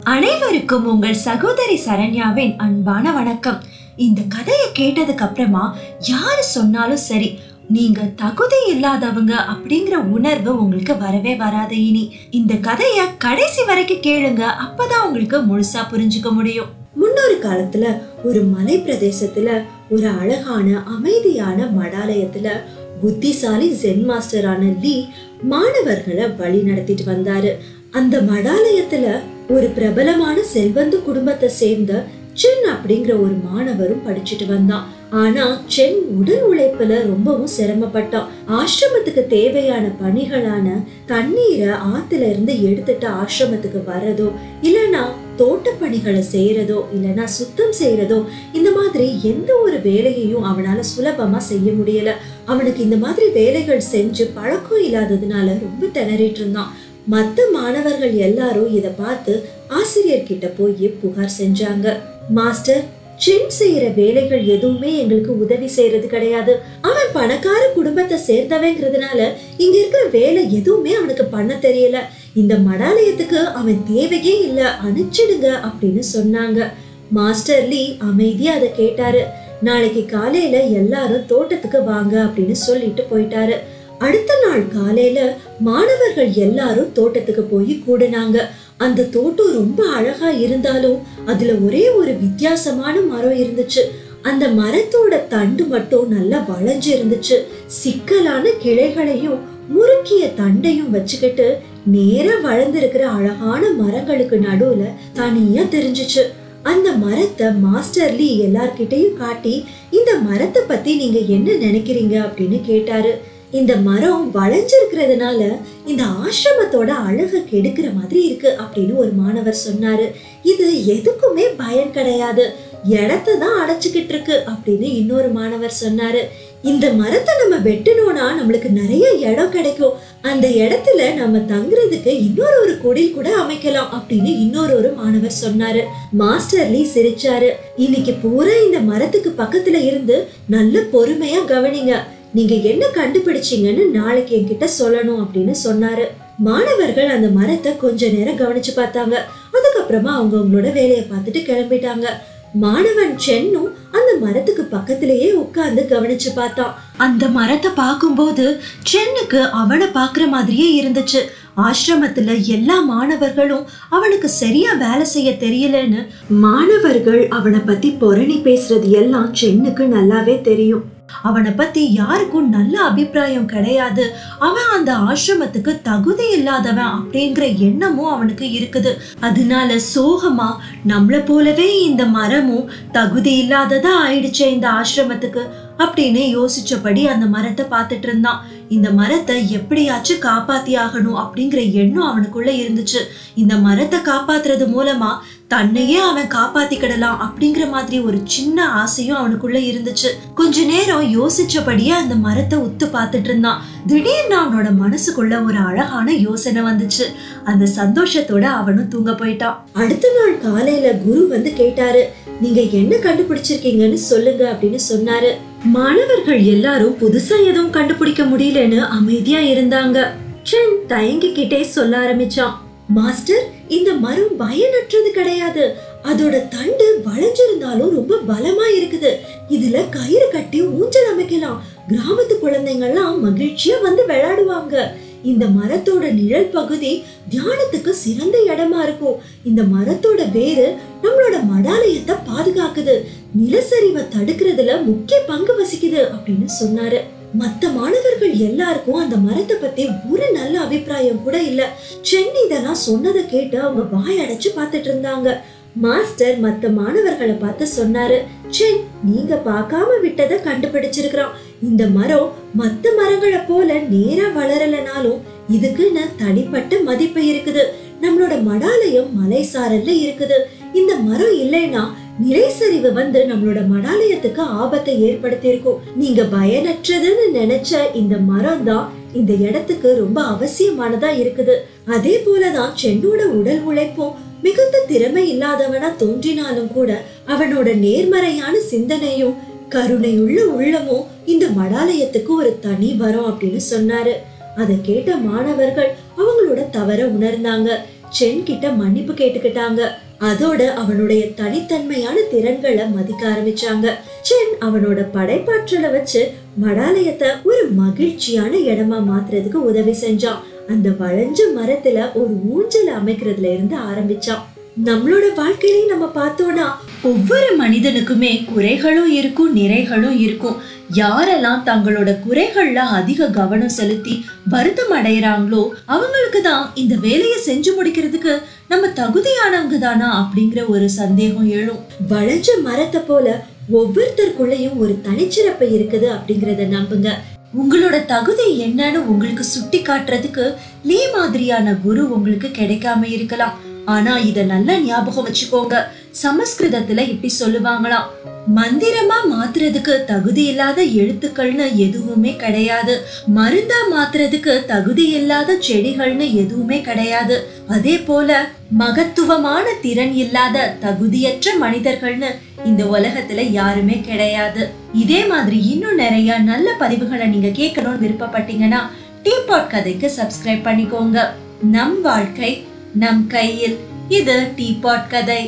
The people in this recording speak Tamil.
அனைவருக்கும் உங்கள் சகோதரி சரண்யாவின் அன்பான வணக்கம். இந்த கதையை கேட்டதுக்கு அப்புறமா யாரு சொன்னாலும் சரி, நீங்க தகுதி இல்லாதவங்க அப்படிங்கிற உணர்வு உங்களுக்கு வரவே வராது. இனி இந்த கதைய கடைசி வரைக்கும் கேளுங்க, அப்பதான் உங்களுக்கு முழுசா புரிஞ்சுக்க முடியும். முன்னொரு காலத்துல ஒரு மலை பிரதேசத்துல ஒரு அழகான அமைதியான மடாலயத்துல புத்திசாலி ஜென் மாஸ்டரான லீ மாணவர்களை வழி நடத்திட்டு வந்தாரு. அந்த மடாலயத்துல ஒரு பிரபலமான செல்வந்த குடும்பத்தை சேர்ந்த சென் அப்படிங்கிற ஒரு மாணவரும் படிச்சுட்டு வந்தான். ஆனா சென் உடல் உழைப்புல ரொம்பவும் சிரமப்பட்டான். ஆசிரமத்துக்கு தேவையான பணிகளான தண்ணீரை ஆத்துல இருந்து எடுத்துட்டு ஆசிரமத்துக்கு வர்றதோ, இல்லைன்னா தோட்ட பணிகளை செய்யறதோ, இல்லைன்னா சுத்தம் செய்யறதோ, இந்த மாதிரி எந்த ஒரு வேலையையும் அவனால சுலபமா செய்ய முடியல. அவனுக்கு இந்த மாதிரி வேலைகள் செஞ்சு பழக்கம் இல்லாததுனால ரொம்ப திணறிட்டு இருந்தான். மற்ற மாணவர்கள் எல்லாரும் இத பார்த்து ஆசிரியர் கிட்ட போய் புகார் செஞ்சாங்க. மாஸ்டர், சென் செய்யற வேலைகள் எதுவுமே எங்களுக்கு உதவி செய்யறது கிடையாது. அவன் பணக்கார குடும்பத்தை சேர்ந்தவங்கிறதுனால இங்க இருக்கிற வேலை எதுவுமே அவனுக்கு பண்ண தெரியல. இந்த மடாலயத்துக்கு அவன் தேவையே இல்ல, அனுப்பிச்சிடுங்க அப்படின்னு சொன்னாங்க. மாஸ்டர் லீ அமைதியா அதை கேட்டாரு. நாளைக்கு காலையில எல்லாரும் தோட்டத்துக்கு வாங்க அப்படின்னு சொல்லிட்டு போயிட்டாரு. அடுத்த நாள் காலையில மாணவர்கள் எல்லாரும் தோட்டத்துக்கு போய் கூடுனாங்க. அந்த தோட்டம் ரொம்ப அழகா இருந்தாலும் அதுல ஒரே ஒரு வித்தியாசமான மரம் இருந்துச்சு. அந்த மரத்தோட தண்டு மட்டும் நல்லா வளைஞ்சு இருந்துச்சு. சிக்கலான கிளைகளையும் முறுக்கிய தண்டையும் வச்சுக்கிட்டு நேரா வளர்ந்திருக்கிற அழகான மரங்களுக்கு நடுவுல தனியா தெரிஞ்சிச்சு. அந்த மரத்தை மாஸ்டர் லீ எல்லார்கிட்டையும் காட்டி, இந்த மரத்தை பத்தி நீங்க என்ன நினைக்கிறீங்க அப்படின்னு கேட்டாரு. இந்த மரம் வளைஞ்சிருக்கிறதுனால இந்த ஆசிரமத்தோட அழகை கெடுக்கிற மாதிரி இருக்கு அப்படின்னு ஒரு மாணவர் சொன்னாரு. இது எதுக்குமே பயன் கிடையாது, இடத்தை தான் அடைச்சுக்கிட்டு இருக்கு அப்படின்னு இன்னொரு மாணவர் சொன்னாரு. இந்த மரத்தை நம்ம வெட்டணும்னா நம்மளுக்கு நிறைய இடம் கிடைக்கும், அந்த இடத்துல நம்ம தங்குறதுக்கு இன்னொரு குடில் கூட அமைக்கலாம் அப்படின்னு இன்னொரு மாணவர் சொன்னாரு. Master Lee சிரிச்சாரு. இன்னைக்கு பூரா இந்த மரத்துக்கு பக்கத்துல இருந்து நல்ல பொறுமையா கவனிங்க, நீங்க என்ன கண்டுபிடிச்சீங்கன்னு நாளைக்கு என்கிட்ட சொல்லணும் அப்படின்னு சொன்னாரு. மாணவர்கள் அந்த மரத்தை கொஞ்ச நேரம் கவனிச்சு பார்த்தாங்க. அதுக்கப்புறமா அவங்களோட வேலையை பார்த்துட்டு கிளம்பிட்டாங்க. மாணவன் சென்னும் அந்த மரத்துக்கு பக்கத்திலேயே உட்கார்ந்து கவனிச்சு பார்த்தான். அந்த மரத்தை பார்க்கும்போது சென்னுக்கு அவனை பாக்குற மாதிரியே இருந்துச்சு. ஆசிரமத்துல எல்லா மாணவர்களும் அவனுக்கு சரியா வேலை செய்ய தெரியலன்னு மாணவர்கள் அவனை பத்தி பொரணி பேசுறது எல்லாம் சென்னுக்கு நல்லாவே தெரியும். அவனை பத்தி யாருக்கும் நல்ல அபிப்பிராயம் கிடையாது. அவன் அந்த ஆசிரமத்துக்கு தகுதி இல்லாதவன் அப்படிங்கிற எண்ணமும் அவனுக்கு இருக்குது. அதனால சோகமா நம்மள போலவே இந்த மரமும் தகுதி இல்லாததா ஆயிடுச்சே இந்த ஆசிரமத்துக்கு அப்படின்னு யோசிச்சபடி அந்த மரத்தை பார்த்துட்டு இருந்தான். இந்த மரத்தை எப்படியாச்சும் காப்பாத்தி ஆகணும் அப்படிங்கிற எண்ணம் அவனுக்குள்ள இருந்துச்சு. இந்த மரத்தை காப்பாத்துறது மூலமா தன்னையே அவன் காப்பாத்திக்கிடலாம் அப்படிங்கிற மாதிரி ஒரு சின்ன ஆசையும் அவனுக்குள்ள இருந்துச்சு. கொஞ்ச நேரம் யோசிச்சபடியே அந்த மரத்தை உத்து பார்த்துட்டு இருந்தான். திடீர்னு அவனோட மனசுக்குள்ள ஒரு அழகான யோசனை வந்துச்சு. அந்த சந்தோஷத்தோட அவனும் தூங்க போயிட்டான். அடுத்த நாள் காலையில குரு வந்து கேட்டாரு, நீங்க என்ன கண்டுபிடிச்சிருக்கீங்கன்னு சொல்லுங்க அப்படின்னு சொன்னாரு. மாணவர்கள் எல்லாரும் புதுசா எதுவும் கண்டுபிடிக்க முடியலன்னு அமைதியா இருந்தாங்க. சென் தயங்கிக்கிட்டே சொல்ல ஆரம்பிச்சான். மாஸ்டர், இந்த மரம் பயனற்றது கிடையாது, அதோட தண்டு வளைஞ்சிருந்தாலும் ரொம்ப பலமா இருக்குது. இதுல கயிறு கட்டி ஊஞ்சல் அமைக்கலாம், கிராமத்து குழந்தைங்கள்லாம் மகிழ்ச்சியா வந்து விளையாடுவாங்க. இந்த மரத்தோட நிழல் பகுதி தியானத்துக்கு சிறந்த இடமா இருக்கும். இந்த மரத்தோட வேறு நம்மளோட மடாலயத்தை பாதுகாக்குது, நிலச்சரிவை தடுக்கிறதுல முக்கிய பங்கு வசிக்குது அப்படின்னு சொன்னாரு. மத்த மாணவர்கள் எல்லாருக்கும் அந்த மரத்தை பத்தி ஒரு நல்ல அபிப்பிராயம் கூட இல்ல. சென் இதெல்லாம் சொன்னதை கேட்டு அவங்க வாய் அடைச்சு பார்த்துட்டு இருந்தாங்க. மாஸ்டர் மத்த மாணவர்களை பார்த்து சொன்னாரு, சென், நீங்க பார்க்காம விட்டதை கண்டுபிடிச்சிருக்கிறோம். இந்த மரம் மத்த மரங்களை போல நேரா வளரலனாலும் இதுக்குன்னு தனிப்பட்ட மதிப்பு இருக்குது. நம்மளோட மடாலயம் மலை சாரல்ல இருக்குது. இந்த மரம் இல்லைன்னா நிலைச்சரிவு வந்து நம்மளோட மடாலயத்துக்கு ஆபத்தை ஏற்படுத்தி இருக்கும். நீங்க பயனற்றதுன்னு நினைச்ச இந்த மரம் தான் இந்த இடத்துக்கு ரொம்ப அவசியமானதா இருக்குது. அதே போலதான் சென்னோட உடல் உழைப்பும் மிகுந்த திறமை இல்லாதவனா தோன்றினாலும் கூட அவனோட நேர்மறையான சிந்தனையும் கருணையுள்ள உள்ளமும் இந்த மடாலயத்துக்கு ஒரு தனி வரம் அப்படின்னு சொன்னாரு. அதை கேட்ட மாணவர்கள் அவங்களோட அவங்களோட தவற உணர்ந்தாங்க. சென் கிட்ட மன்னிப்பு கேட்டுக்கிட்டாங்க. அதோட அவனுடைய தனித்தன்மையான திறன்களை மதிக்க ஆரம்பிச்சாங்க. சென் அவனோட படைப்பாற்றலை வச்சு மடாலயத்தை ஒரு மகிழ்ச்சியான இடமா மாத்துறதுக்கு உதவி செஞ்சான். அந்த வளைஞ்ச மரத்துல ஒரு ஊஞ்சல் அமைக்கிறதுல இருந்து ஆரம்பிச்சான். நம்மளோட வாழ்க்கையிலையும் நம்ம பார்த்தோம்னா ஒவ்வொரு மனிதனுக்குமே குறைகளும் இருக்கும், நிறைகளும் இருக்கும். யாரெல்லாம் தங்களோட குறைகள்ல அதிக கவனம் செலுத்தி வருத்தம் அடைகிறாங்களோ அவங்களுக்கு தான் இந்த வேலையை செஞ்சு முடிக்கிறதுக்கு நம்ம தகுதியானவங்க தானா அப்படிங்கிற ஒரு சந்தேகம் எழும். வளைஞ்ச மரத்தை போல ஒவ்வொருத்தருக்குள்ளயும் ஒரு தனிச்சிறப்பு இருக்குது அப்படிங்கறத நம்புங்க. உங்களோட தகுதி என்னன்னு உங்களுக்கு சுட்டி காட்டுறதுக்கு லீ மாதிரியான குரு உங்களுக்கு கிடைக்காம இருக்கலாம். ஆனா இத நல்லா ஞாபகம் வச்சுக்கோங்க. சமஸ்கிருதத்துல இப்படி சொல்லுவாங்களாம், மந்திரமா மாத்துறதுக்கு தகுதி இல்லாத எழுத்துக்கள்னு எதுவுமே கிடையாது, மருந்தா மாத்துறதுக்கு தகுதி இல்லாத செடிகள்னு எதுவுமே கிடையாது. அதே போல மகத்துவமான திறன் இல்லாத தகுதியற்ற மனிதர்கள்னு இந்த உலகத்துல யாருமே கிடையாது. இதே மாதிரி இன்னும் நிறைய நல்ல பதிவுகளை நீங்க கேட்கணும்னு விருப்பப்பட்டீங்கன்னா டீபாட் கதைக்கு சப்ஸ்கிரைப் பண்ணிக்கோங்க. நம் வாழ்க்கை நம் கையில். இது டீபாட் கதை.